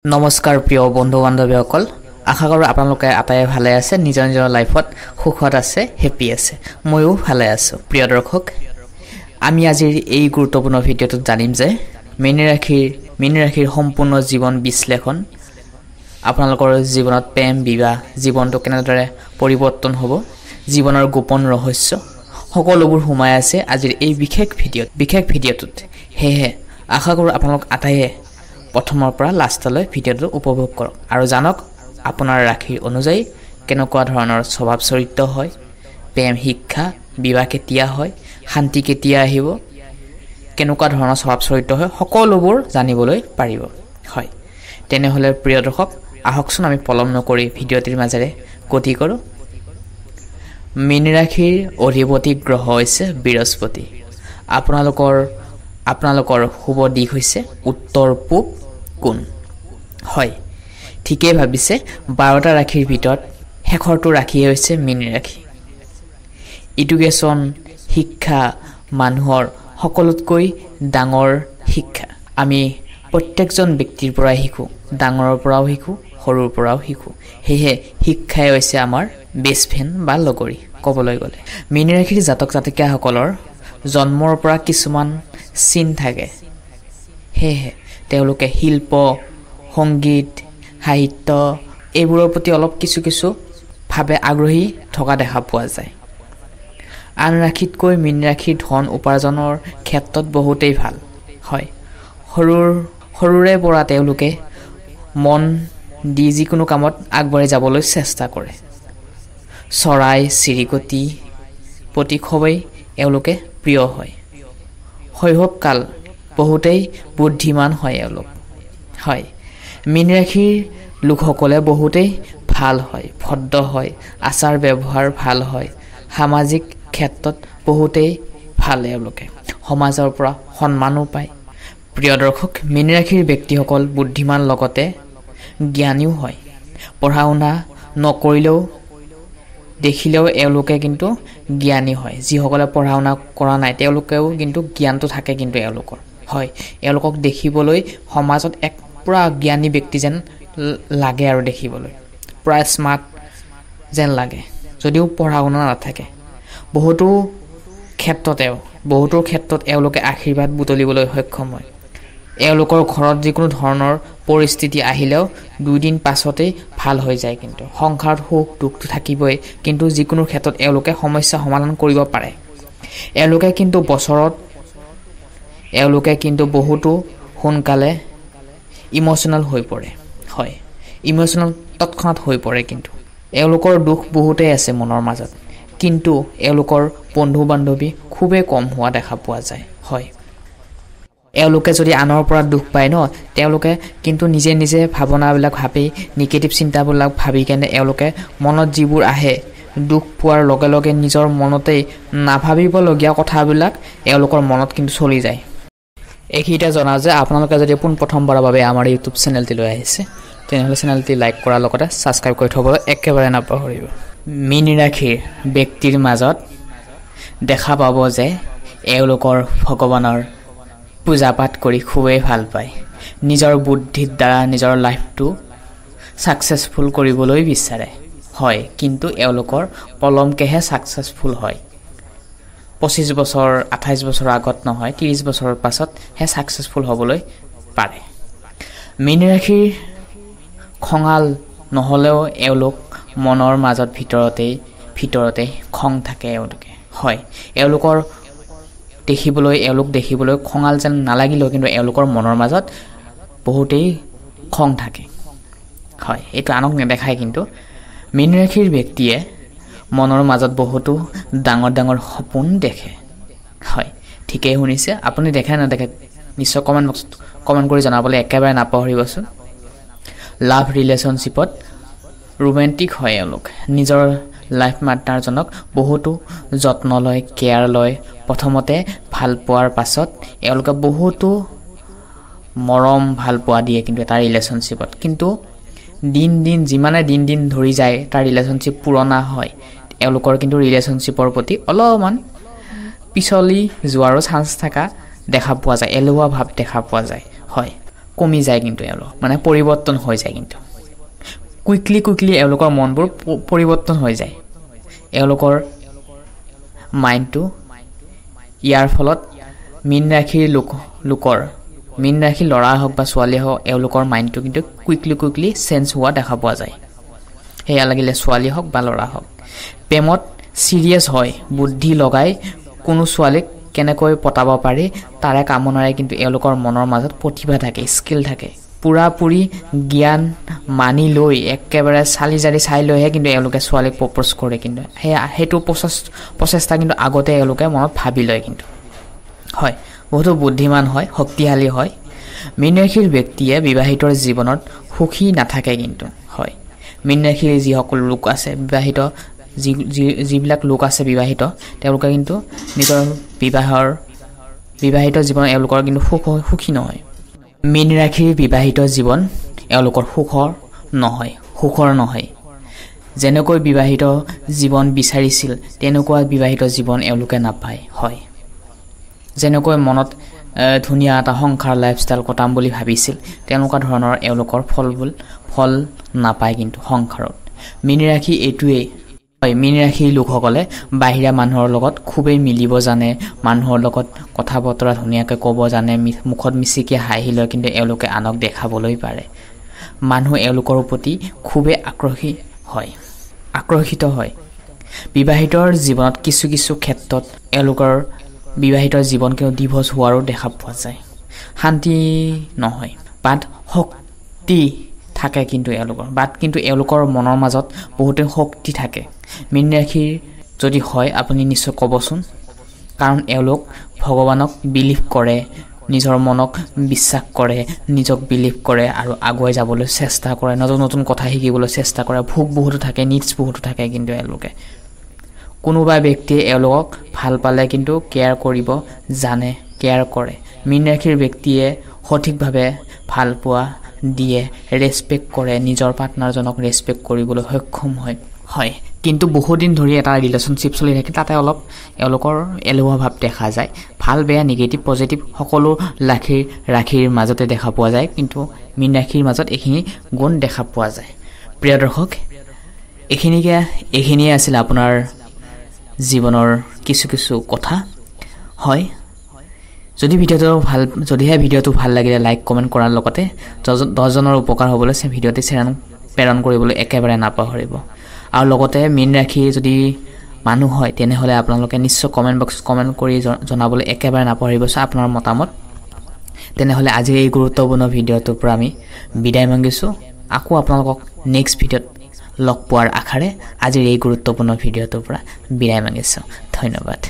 নমস্কাৰ প্ৰিয় বন্ধু বান্ধৱীসকল আশা কৰোঁ আপোনালোকে আটায়ে ভালে আছে নিজৰ নিজৰ লাইফত সুখত আছে হেপি আছে ময়ো ভালে আছো প্ৰিয় দৰ্শক আমি আজিৰ এই গুৰুত্বপূৰ্ণ ভিডিঅ'টোত জানিম যে মীন ৰাশিৰ সম্পূৰ্ণ জীৱন বিশ্লেষণ আপোনালোকৰ জীৱনত প্ৰেম বিবাহ জীৱনটো কেনেদৰে পৰিৱৰ্তন হ'ব জীৱনৰ গোপন ৰহস্য সকলোবোৰ সোমাই আছে আজিৰ এই বিশেষ ভিডিঅ'টোত হেহে আশা কৰোঁ আপোনালোক আটায়ে প্ৰথমৰ পৰা লাষ্টলৈ ভিডিঅ'টো উপভোগ কৰক আৰু জানক আপোনাৰ ৰাশিৰ অনুযায়ী কেনেকুৱা ধৰণৰ স্বভাৱ চৰিত্ৰ হয় প্ৰেম শিক্ষা বিবাহ কেতিয়া হয় শান্তি কেতিয়া আহিব কেনেকুৱা ধৰণৰ স্বভাৱ চৰিত্ৰ হয় সকলোবোৰ জানিবলৈ পাৰিব হয় তেনেহলে প্ৰিয় দৰ্শক আহকচোন আমি পলম নকৰি ভিডিঅ'টিৰ মাজেৰে গতি কৰোঁ মীন ৰাশিৰ অধিপতি গ্ৰহ হৈছে বৃহস্পতি আপোনালোকৰ শুভ দিশ হৈছে উত্তৰ পূব কোণ হয় ঠিকই ভাবিছে 12টা ৰাশিৰ ভিতৰত শেষৰটো ৰাশি হৈছে মীন ৰাশি এডুকেশ্যন শিক্ষা মানুহৰ সকলোতকৈ ডাঙৰ শিক্ষা আমি প্ৰত্যেকজন ব্যক্তিৰ পৰা শিকো ডাঙৰৰ পৰাও শিকো সৰুৰ পৰাও শিকো হেহে শিক্ষাই হৈছে আমাৰ বেষ্ট ফ্ৰেণ্ড বা লগৰী ক'বলৈ গ'লে মীন ৰাশিৰ জাতক জাতিকাসকলৰ জন্মৰ পৰা কিছুমান চিন থাকে হেহে তেওঁলোকে শিল্প সংগীত সাহিত্য এইবোৰৰ প্ৰতি অলপ কিছু ভাৱে আগ্ৰহী থকা দেখা পোৱা যায় আন ৰাশিতকৈ মীন ৰাশিৰ ধন উপাৰ্জনৰ ক্ষেত্ৰত বহুতেই ভাল হয় সৰুৰে পৰা তেওঁলোকে মন দি যিকোনো কামত আগবাঢ়ি যাবলৈ চেষ্টা কৰে চৰাই চিৰিকটি প্ৰতি খুবেই এওঁলোকে প্ৰিয় হয় শৈশৱকাল বহুতেই বুদ্ধিমান হয় এওঁলোক হয় মীন ৰাশিৰ লোকসকলে বহুতেই ভাল হয় ভদ্ৰ হয় আচাৰ ব্যৱহাৰ ভাল হয় সামাজিক ক্ষেত্ৰত বহুতেই ভাল এওঁলোকে সমাজৰ পৰা সন্মানো পায় প্ৰিয় দৰ্শক মীন ৰাশিৰ ব্যক্তিসকল বুদ্ধিমান লগতে জ্ঞানীও হয় পঢ়া শুনা নকৰিলেও দেখিলেও এওঁলোকে কিন্তু জ্ঞানী হয় যিসকলে পঢ়া শুনা কৰা নাই তেওঁলোকেও কিন্তু জ্ঞানটো থাকে কিন্তু এওঁলোকৰ হয় এওঁলোকক দেখিবলৈ সমাজত এক পুৰা জ্ঞানী ব্যক্তি যেন লাগে আৰু দেখিবলৈ প্ৰায় স্মাৰ্ট যেন লাগে যদিও পঢ়া শুনা নাথাকে বহুতো ক্ষেত্ৰত এওঁলোকে আশীৰ্বাদ বুটলিবলৈ সক্ষম হয় এওঁলোকৰ ঘৰত যিকোনো ধৰণৰ পৰিস্থিতি আহিলেও 2 দিন পাছতেই ভাল হৈ যায় কিন্তু সংসাৰত সুখ দুখটো থাকিবই কিন্তু যিকোনো ক্ষেত্ৰত এওঁলোকে সমস্যা সমাধান কৰিব পাৰে এওঁলোকে কিন্তু বহুতো সোনকালে ইমোশনাল হৈ পৰে হয় ইমোশনাল তৎক্ষণাত হৈ পৰে কিন্তু এওঁলোকৰ দুখ বহুতেই আছে মনৰ মাজত কিন্তু এওঁলোকৰ বন্ধু বান্ধৱী খুবেই কম হোৱা দেখা পোৱা যায় হয় এওঁলোকে যদি আনৰ পৰা দুখ পায় ন তেওঁলোকে কিন্তু নিজে ভাৱনাবিলাক ভাবি নিগেটিভ চিন্তাবিলাক ভাবি কেনে এওঁলোকে মনত যিবোৰ আহে দুখ পোৱাৰ লগে লগে নিজৰ মনতেই নাভাবিবলগীয়া কথাবিলাক এওঁলোকৰ মনত কিন্তু চলি যায় এইখিনিতে জনা যে আপোনালোকে যদি প্ৰথমবাৰৰ বাবে আমাৰ ইউটিউব চেনেলটিলৈ আহিছে তেনেহ'লে চেনেলটি লাইক কৰাৰ লগতে ছাবস্ক্ৰাইব কৰি থ'বলৈ একেবাৰে নাপাহৰিব মীন ৰাশিৰ ব্যক্তিৰ মাজত দেখা পাব যে এওঁলোকৰ ভগৱানৰ পূজা পাঠ কৰি খুবেই ভাল পায় নিজৰ বুদ্ধিৰ দ্বাৰা নিজৰ লাইফটো ছাকচেছফুল কৰিবলৈ বিচাৰে হয় কিন্তু এওঁলোকৰ পলমকেহে ছাকচেছফুল হয় 25 বছৰ 28 বছৰৰ আগত নহয় 30 বছৰৰ পাছতহে ছাকচেছফুল হ'বলৈ পাৰে মীন ৰাশিৰ খঙাল নহ'লেও এওঁলোক মনৰ মাজত ভিতৰতে খং থাকে এওঁলোকে হয় এওঁলোক দেখিবলৈ খঙাল যেন নালাগিলেও কিন্তু এওঁলোকৰ মনৰ মাজত বহুতেই খং থাকে হয় এইটো আনক নেদেখায় কিন্তু মীন ৰাশিৰ ব্যক্তিয়ে মনৰ মাজত বহুতো ডাঙৰ সপোন দেখে হয় ঠিকই শুনিছে আপুনি দেখে নেদেখে নিশ্চয় কমেণ্ট কৰি জনাবলৈ একেবাৰে নাপাহৰিবচোন লাভ ৰিলেশ্যনশ্বিপত ৰোমেণ্টিক হয় এওঁলোক নিজৰ লাইফ পাৰ্টনাৰজনক বহুতো যত্ন লয় কেয়াৰ লয় প্ৰথমতে ভাল পোৱাৰ পাছত এওঁলোকে বহুতো মৰম ভাল পোৱা দিয়ে কিন্তু এটা ৰিলেশ্যনশ্বিপত কিন্তু যিমানে দিন ধৰি যায় তাৰ ৰিলেশ্যনশ্বিপ পুৰণা হয় এওঁলোকৰ কিন্তু ৰিলেশ্যনশ্বিপৰ প্ৰতি অলপমান পিছলি যোৱাৰো চান্স থকা দেখা পোৱা যায় এলেহুৱা ভাৱ দেখা পোৱা যায় হয় কমি যায় কিন্তু এওঁলোক মানে পৰিৱৰ্তন হৈ যায় কিন্তু কুইকলি এওঁলোকৰ মনবোৰ পৰিৱৰ্তন হৈ যায় এওঁলোকৰ মাইণ্ডটো ইয়াৰ ফলত মীন ৰাশিৰ লোকৰ মীন ৰাশিৰ ল'ৰা হওক বা ছোৱালী হওক এওঁলোকৰ মাইণ্ডটো কিন্তু কুইকলি চেঞ্জ হোৱা দেখা পোৱা যায় সেয়া লাগিলে ছোৱালী হওক বা ল'ৰা হওক প্ৰেমত সিৰিয়াছ হয় বুদ্ধি লগাই কোনো ছোৱালীক কেনেকৈ পটাব পাৰি তাৰে কামনাৰে কিন্তু এওঁলোকৰ মনৰ মাজত প্ৰতিভা থাকে স্কিল থাকে পুৰাপুৰি জ্ঞান মানি লৈ একেবাৰে চালি জাৰি চাই লৈহে কিন্তু এওঁলোকে ছোৱালীক প্ৰপ'জ কৰে কিন্তু সেইটো প্ৰচেষ্টা কিন্তু আগতে এওঁলোকে মনত ভাবি লয় কিন্তু হয় বহুতো বুদ্ধিমান হয় শক্তিশালী হয় মীন ৰাশিৰ ব্যক্তিয়ে বিবাহিতৰ জীৱনত সুখী নাথাকে কিন্তু হয় মীন ৰাশিৰ যিসকল লোক আছে যিবিলাক লোক আছে বিবাহিত তেওঁলোকে কিন্তু নিজৰ বিবাহিত জীৱন এওঁলোকৰ কিন্তু সুখী নহয় মীন ৰাশিৰ বিবাহিত জীৱন এওঁলোকৰ সুখৰ নহয় যেনেকৈ বিবাহিত জীৱন বিচাৰিছিল তেনেকুৱা বিবাহিত জীৱন এওঁলোকে নাপায় হয় যেনেকৈ মনত ধুনীয়া এটা সংসাৰ লাইফষ্টাইল কটাম বুলি ভাবিছিল তেনেকুৱা ধৰণৰ এওঁলোকৰ ফল নাপায় কিন্তু সংসাৰত মীন ৰাশি এইটোৱেই হয় মীন ৰাশিৰ লোকসকলে বাহিৰা মানুহৰ লগত খুবেই মিলিব জানে মানুহৰ লগত কথা বতৰা ধুনীয়াকৈ ক'ব জানে মুখত মিচিকি হাঁহি লয় কিন্তু এওঁলোকে আনক দেখাবলৈ পাৰে মানুহ এওঁলোকৰ প্ৰতি খুবেই আকৰ্ষিত হয় বিবাহিতৰ জীৱনত কিছু ক্ষেত্ৰত এওঁলোকৰ বিবাহিতৰ জীৱন কিন্তু ডিভোৰ্চ হোৱাৰো দেখা পোৱা যায় শান্তি নহয় বাট শক্তি থাকে কিন্তু এওঁলোকৰ মনৰ মাজত বহুতে শক্তি থাকে মীন ৰাশিৰ যদি হয় আপুনি নিশ্চয় ক'বচোন কাৰণ এওঁলোক ভগৱানক বিলিভ কৰে নিজৰ মনক বিশ্বাস কৰে নিজক বিলিভ কৰে আৰু আগুৱাই যাবলৈ চেষ্টা কৰে নতুন কথা শিকিবলৈ চেষ্টা কৰে ভোক বহুতো থাকে নিডছ বহুতো থাকে কিন্তু এওঁলোকে কোনোবা ব্যক্তিয়ে এওঁলোকক ভাল পালে কিন্তু কেয়াৰ কৰিব জানে কেয়াৰ কৰে মীন ৰাশিৰ ব্যক্তিয়ে সঠিকভাৱে ভাল পোৱা দিয়ে ৰেসপেক্ট কৰে নিজৰ পাৰ্টনাৰজনক ৰেসপেক্ট কৰিবলৈ সক্ষম হয় কিন্তু বহুদিন ধৰি এটা ৰিলেশনশ্বিপ চলি থাকে তাতে অলপ এওঁলোকৰ এলোৱা ভাৱ দেখা যায় ভাল বেয়া নিগেটিভ পজিটিভ সকলো ৰাশিৰ মাজতে দেখা পোৱা যায় কিন্তু মীন ৰাশিৰ মাজত এইখিনি গুণ দেখা পোৱা যায় প্ৰিয় দৰ্শক এইখিনিয়ে আছিল আপোনাৰ জীৱনৰ কিছু কথা হয় যদিহে ভিডিঅ'টো ভাল লাগিলে লাইক কমেণ্ট কৰাৰ লগতে 10 জনৰ উপকাৰ হ'বলৈ ভিডিঅ'টি প্ৰেৰণ কৰিবলৈ একেবাৰে নাপাহৰিব আৰু লগতে মীন ৰাশি যদি মানুহ হয় তেনেহ'লে আপোনালোকে নিশ্চয় কমেণ্ট কৰি জনাবলৈ একেবাৰে নাপাহৰিব আপোনাৰ মতামত তেনেহ'লে আজিৰ এই গুৰুত্বপূৰ্ণ ভিডিঅ'টোৰ পৰা আমি বিদায় মাগিছোঁ আকৌ আপোনালোকক নেক্সট ভিডিঅ'ত লগ পোৱাৰ আশাৰে আজিৰ এই গুৰুত্বপূৰ্ণ ভিডিঅ'টোৰ পৰা বিদায় মাগিছোঁ ধন্যবাদ